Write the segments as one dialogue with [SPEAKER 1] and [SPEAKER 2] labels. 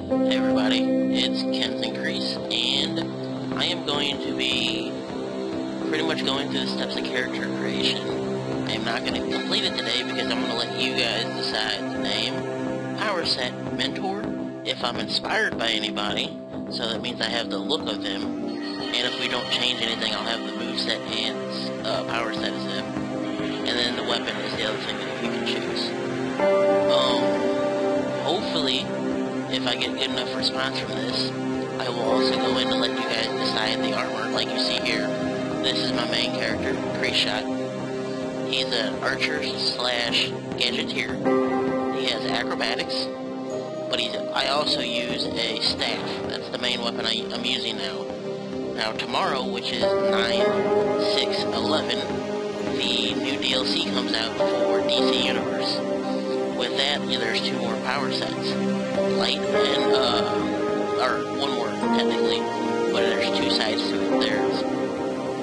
[SPEAKER 1] Hey everybody, it's Kent Increase, and I am going to be pretty much going through the steps of character creation. I am not going to complete it today because I'm going to let you guys decide the name, power set, mentor, if I'm inspired by anybody, so that means I have the look of them, and if we don't change anything, I'll have the moveset and power set as them, and then the weapon is the other thing that we can choose. Hopefully, if I get good enough response from this, I will also go in to let you guys decide the armor, like you see here. This is my main character, Shot. He's an archer slash gadgeteer. He has acrobatics, but I also use a staff. That's the main weapon I'm using now. Now tomorrow, which is 9/6/11, the new DLC comes out for DC Universe. With that, there's 2 more power sets. Light and, or one more technically, but there's 2 sides to it. There's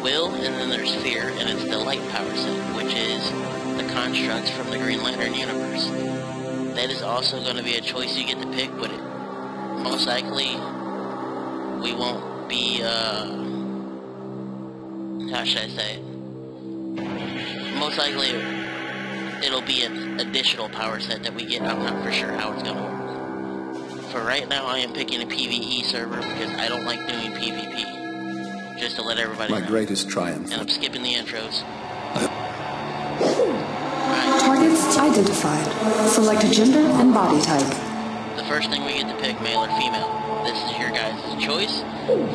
[SPEAKER 1] Will, and then there's Fear, and it's the light power set, which is the constructs from the Green Lantern universe. That is also going to be a choice you get to pick, but most likely we won't be, how should I say it? Most likely it'll be an additional power set that we get. I'm not for sure how it's going to work. For right now, I am picking a PvE server because I don't like doing PvP. Just to let everybody know.
[SPEAKER 2] My greatest triumph.
[SPEAKER 1] And I'm skipping the intros.
[SPEAKER 3] Targets identified. Select gender and body type.
[SPEAKER 1] The first thing we get to pick, male or female. This is your guys' choice.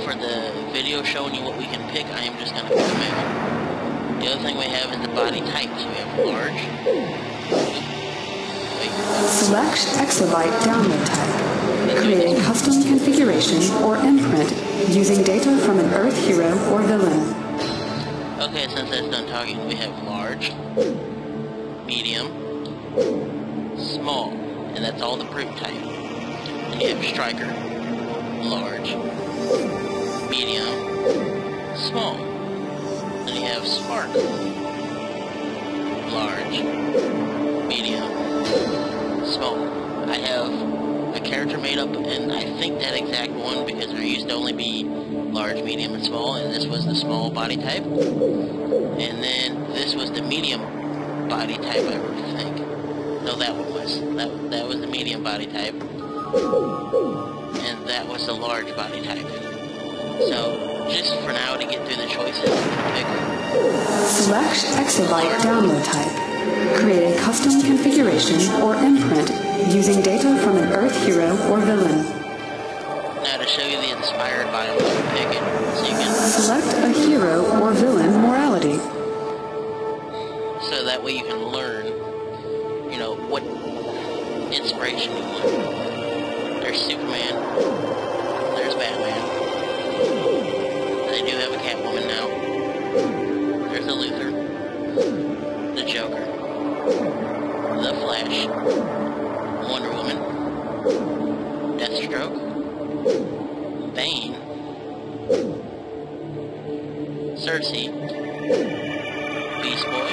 [SPEAKER 1] For the video showing you what we can pick, I am just going to pick a male. The other thing we have is the body type. So we have large.
[SPEAKER 3] Select exabyte download type. Create a custom configuration or imprint using data from an Earth hero or villain.
[SPEAKER 1] Okay, since that's done talking, we have large, medium, small, and that's all the brute type. And you have striker, large, medium, small. Then you have spark, large, medium, small. I have a character made up, and I think that exact one because there used to only be large, medium, and small, and this was the small body type. And then this was the medium body type, I would think. No, that one was. That was the medium body type. And that was the large body type. So, just for now, to get through the choices, pick.
[SPEAKER 3] Select exabyte download type. Create a custom configuration or imprint using data from an Earth hero or villain.
[SPEAKER 1] Now to show you the inspired by I'm going to pick it, so you can
[SPEAKER 3] select a hero or villain morality.
[SPEAKER 1] So that way you can learn, you know, what inspiration you want. There's Superman, there's Batman, they do have a Catwoman now, there's the Luthor, the Joker, the Flash, Wonder Woman, Deathstroke, Bane, Cersei, Beast Boy,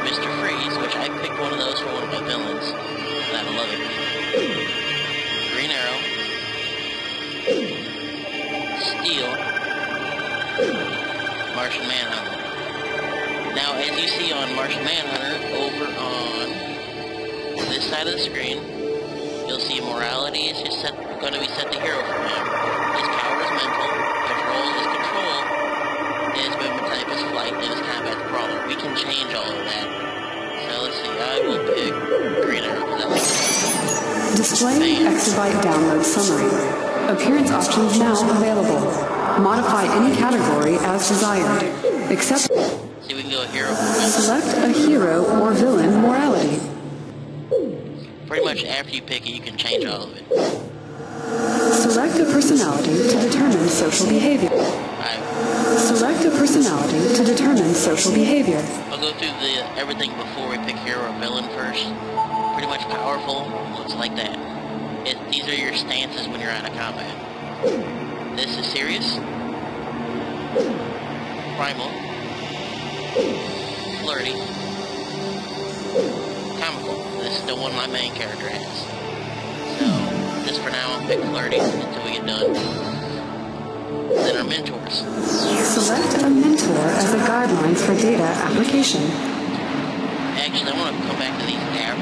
[SPEAKER 1] Mr. Freeze, which I picked one of those for one of my villains, and I love it, Green Arrow, Steel, Martian Manhunter. Now, as you see on Martian Manhunter, over on this side of the screen, you'll see morality is just going to be set to hero for him. His power is mental, patrol is control, his movement type is flight, and his combat brawler. We can change all of that. So let's see, I will pick Green Arrow because that makes sense.
[SPEAKER 3] Display exabyte download summary. Appearance options now available. Modify any category as desired. Except.
[SPEAKER 1] See, we can go hero.
[SPEAKER 3] Select a hero or villain morality.
[SPEAKER 1] Pretty much after you pick it, you can change all of it.
[SPEAKER 3] Select a personality to determine social behavior. Select a personality to determine social behavior.
[SPEAKER 1] I'll go through everything before we pick hero or villain first. Pretty much powerful, looks like that. These are your stances when you're out of combat. This is serious, primal, flirty, comical. This is the one my main character has. So, just for now, pick flirty until we get done. Then our mentors.
[SPEAKER 3] Select a mentor as a guidelines for data application.
[SPEAKER 1] Actually, I want to come back to these.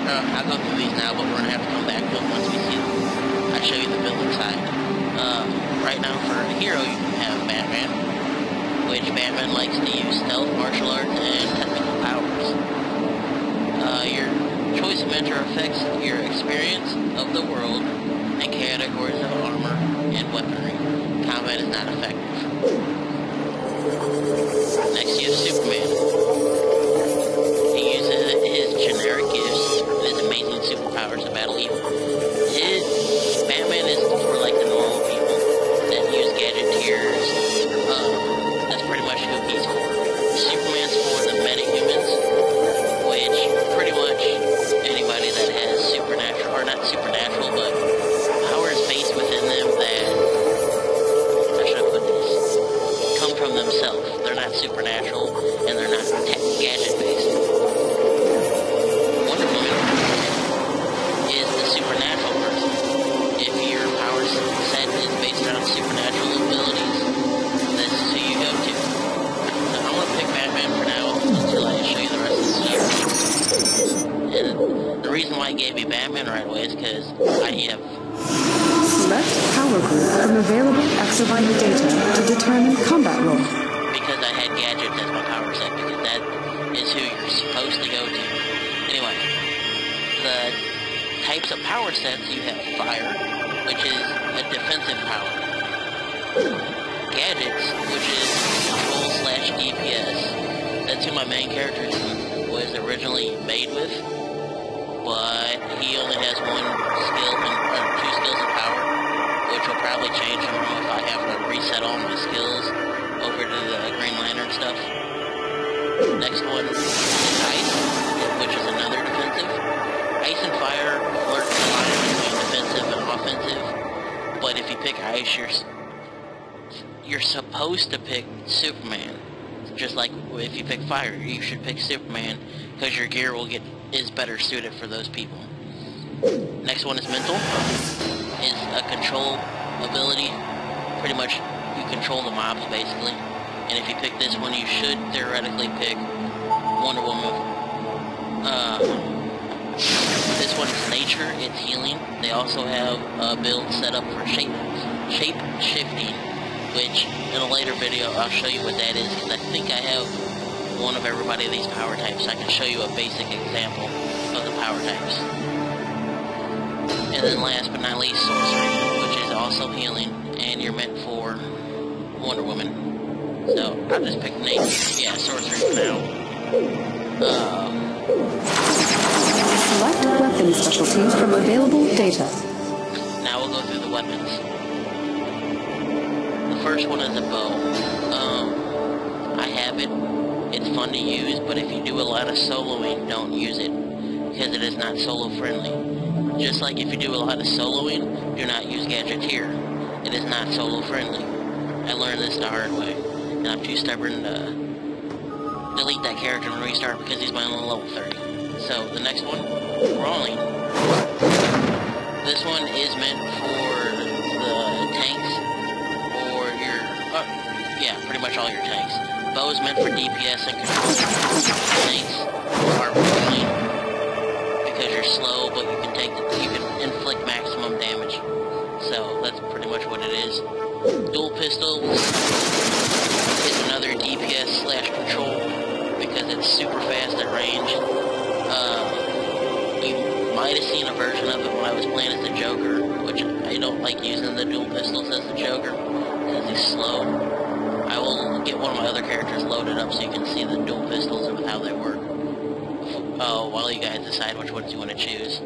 [SPEAKER 1] I'll go through these now, but we're going to have to come back to them once we see them. I show you the villain side. Right now, for a hero, you can have Batman, which Batman likes to use stealth, martial arts, and technical powers. Your choice of mentor affects your experience of the world and categories of armor and weaponry. Combat is not effective. Next, you have Superman. He uses his generic gifts, his amazing superpowers to battle evil. Batman is for like the normal people that use gadgeteers. That's pretty much who he's for. Superman's for the metahumans, which pretty much anybody that has supernatural, or not supernatural, but powers based within them that, how should I put this, come from themselves. They're not supernatural, and they're not gadget based. Wonder Woman is the supernatural person. If your power set is based on supernatural abilities, this is who you go to. So I'm going to pick Batman for now until I show you the rest of the stuff. And the reason why it gave me Batman right away is because I have...
[SPEAKER 3] Select power group from available exobyte data to determine combat role.
[SPEAKER 1] Because I had gadgets as my power set, because that is who you're supposed to go to. Anyway, the types of power sets, you have Fire, which is a defensive power. Gadgets, which is Control/DPS. That's who my main character was originally made with, but he only has one skill, or two skills of power, which will probably change him if I have to reset all my skills over to the Green Lantern stuff. Next one is Ice, which is another defensive. Ice and Fire flirt the line between defensive and offensive, but if you pick Ice, you're supposed to pick Superman. Just like if you pick Fire, you should pick Superman, because your gear is better suited for those people. Next one is Mental. Is a control ability. Pretty much you control the mobs basically. And if you pick this one, you should theoretically pick Wonder Woman. This one is Nature, it's healing. They also have a build set up for shape shifting, which in a later video I'll show you what that is, because I think I have one of everybody of these power types, so I can show you a basic example of the power types. And then last but not least, Sorcery, which is also healing, and you're meant for Wonder Woman. So I'll just pick Nature. Yeah, Sorcery for now.
[SPEAKER 3] Select weapon specialties from available data.
[SPEAKER 1] Now we'll go through the weapons. The first one is a bow. I have it. It's fun to use, but if you do a lot of soloing, don't use it, because it is not solo friendly. Just like if you do a lot of soloing, do not use Gadgeteer. It is not solo friendly. I learned this the hard way, and I'm too stubborn to delete that character and restart because he's my only level 30. So the next one, Brawling. This one is meant for the tanks, or your, yeah, pretty much all your tanks. Bow is meant for DPS and control. Tanks are Brawling because you're slow, but you can inflict maximum damage. So that's pretty much what it is. Dual pistols is another DPS/control because it's super fast at range. You might have seen a version of it when I was playing as the Joker, which I don't like using the dual pistols as the Joker because he's slow. I will get one of my other characters loaded up so you can see the dual pistols and how they work. While you guys decide which ones you want to choose.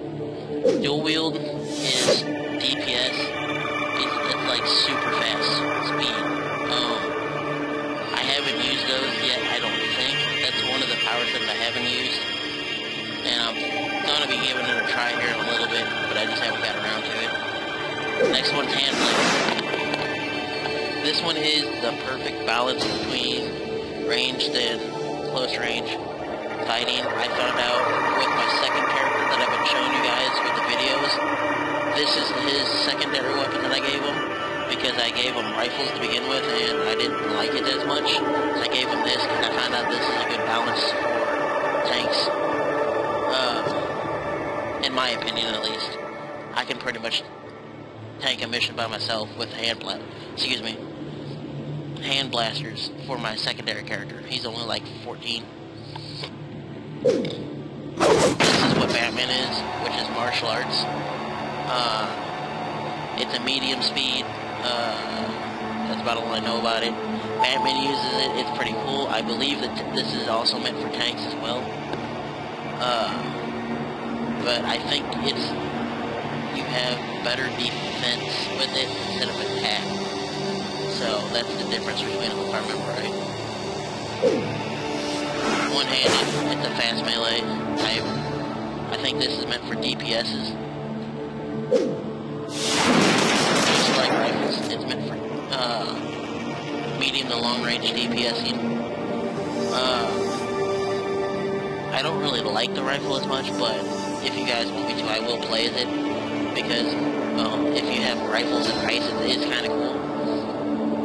[SPEAKER 1] Dual wield is DPS. It's like super fast speed. I haven't used those yet, I don't think. That's one of the power sets I haven't used. And I'm gonna be giving it a try here in a little bit, but I just haven't got around to it. Next one's Handblade. This one is the perfect balance between ranged and close range fighting. I found out with my second character that I've been showing you guys with the videos this is his secondary weapon that I gave him, because I gave him rifles to begin with, and I didn't like it as much. So I gave him this, because I found out this is a good balance for tanks. In my opinion, at least. I can pretty much tank a mission by myself with hand blasters for my secondary character. He's only like 14. This is what Batman is, which is martial arts. It's a medium speed. That's about all I know about it. Batman uses it. It's pretty cool. I believe that this is also meant for tanks as well. But I think you have better defense with it instead of attack. So that's the difference between them, if I remember right. One-handed, it's a fast melee. I think this is meant for DPSs. Just like rifles, it's meant for medium to long-range DPSing. I don't really like the rifle as much, but if you guys want me to, I will play as it, because if you have rifles and ice, it is kind of cool,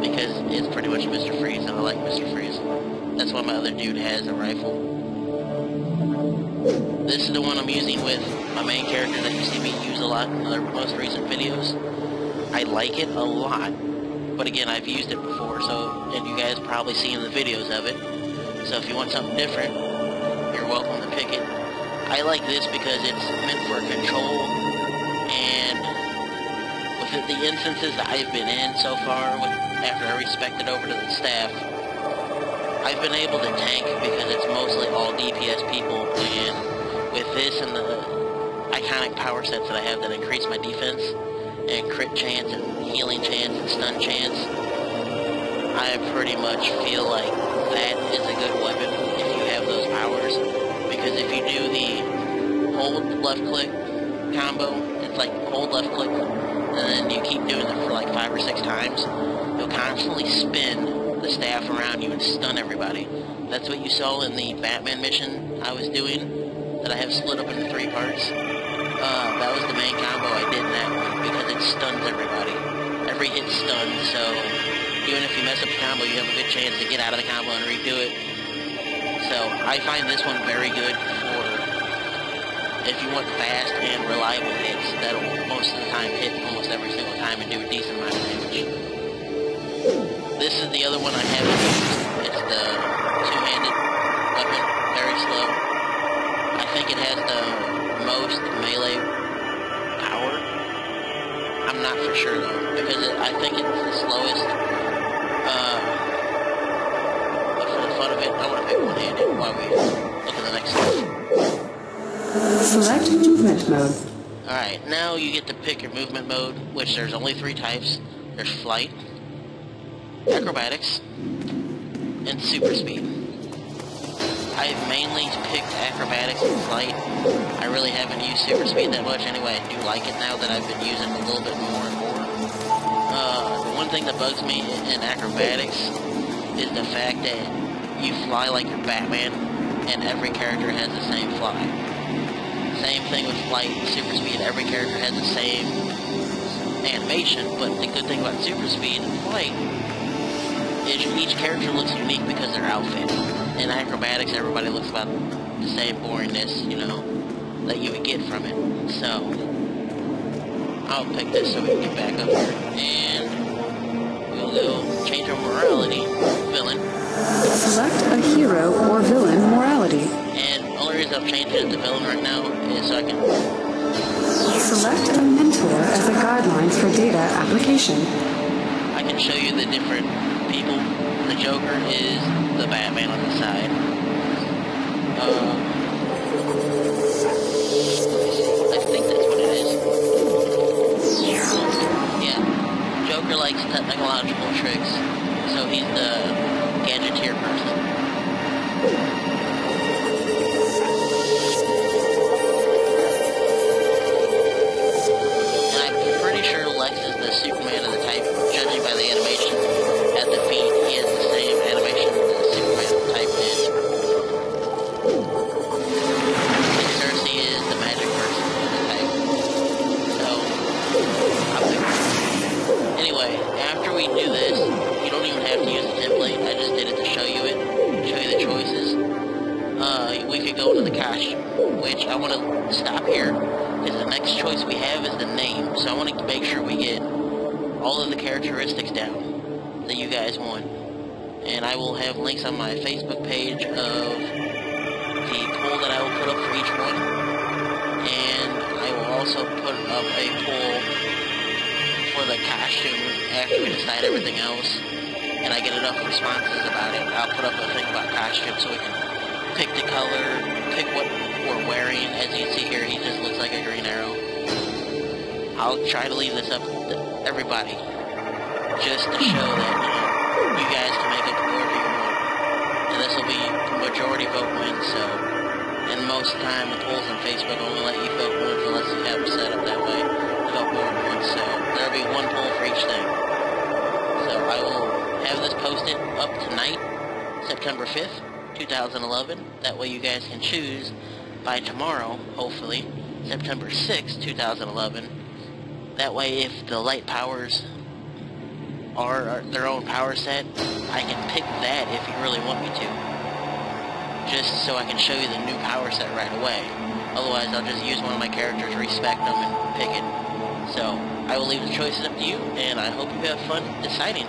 [SPEAKER 1] because it's pretty much Mr. Freeze, and I like Mr. Freeze. That's why my other dude has a rifle. This is the one I'm using with my main character that you see me use a lot in the most recent videos. I like it a lot, but again, I've used it before, and you guys probably seen the videos of it, so if you want something different, you're welcome to pick it. I like this because it's meant for control, and with the instances that I've been in so far, after I respect it over to the staff, I've been able to tank because it's mostly all DPS people, and with this and the iconic power sets that I have that increase my defense, and crit chance, and healing chance, and stun chance, I pretty much feel like that is a good weapon if you have those powers. Because if you do the hold left click combo, it's like hold left click, and then you keep doing it for like 5 or 6 times, you'll constantly spin the staff around you and stun everybody. That's what you saw in the Batman mission I was doing, that I have split up into 3 parts. That was the main combo I did in that one, because it stuns everybody. Every hit stuns, so even if you mess up the combo, you have a good chance to get out of the combo and redo it. So I find this one very good for if you want fast and reliable hits that'll most of the time hit almost every single time and do a decent amount of damage. This is the other one I haven't used. It's the two-handed weapon, very slow. I think it has the most melee power. I'm not for sure though, because I think it's the slowest. But for the fun of it, I want to pick one-handed while we look at the next one.
[SPEAKER 3] Select movement mode.
[SPEAKER 1] Alright, now you get to pick your movement mode, which there's only 3 types. There's flight, acrobatics, and super speed. I've mainly picked acrobatics and flight. I really haven't used super speed that much anyway. I do like it now that I've been using it a little bit more and more. The one thing that bugs me in acrobatics is the fact that you fly like you're Batman, and every character has the same fly. Same thing with flight and super speed. Every character has the same animation, but the good thing about super speed and flight is each character looks unique because of their outfit. In acrobatics, everybody looks about the same boringness, you know, that you would get from it. So, I'll pick this so we can get back up here. And we'll go change our morality, villain.
[SPEAKER 3] Select a hero or villain morality.
[SPEAKER 1] And the only reason I'm changing it to villain right now is so I can...
[SPEAKER 3] Select a mentor as a guidelines for data application.
[SPEAKER 1] I can show you the different people. The Joker is the Batman on the side. I think that's what it is. Yeah. Joker likes technological tricks, so he's the gadgeteer person. And I'm pretty sure Lex is the Superman of the type, judging by the animation at the feet. He has the same animation that Superman of the type did. And Cersei is the magic person of the type. So, anyway, after we do this, you don't even have to use a template. I just did it to show you the choices. We could go into the costume, which I want to stop here, because the next choice we have is the name. So I want to make sure we get all of the characteristics down that you guys want. And I will have links on my Facebook page of the poll that I will put up for each one. And I will also put up a poll for the costume after we decide everything else. And I get enough responses about it, I'll put up a thing about costume so we can pick the color, pick what we're wearing. As you can see here, he just looks like a Green Arrow. I'll try to leave this up to everybody, just to show that, you guys can make up whoever you want. And this will be majority vote wins, so, and most of the time the polls on Facebook only let you vote once unless you have it set up that way to vote more than once, so there'll be one poll for each thing. So I will have this posted up tonight, September 5th, 2011. That way you guys can choose by tomorrow, hopefully, September 6th, 2011. That way if the light powers are their own power set, I can pick that if you really want me to. Just so I can show you the new power set right away. Otherwise I'll just use one of my characters, respec them, and pick it. So, I will leave the choices up to you, and I hope you have fun deciding.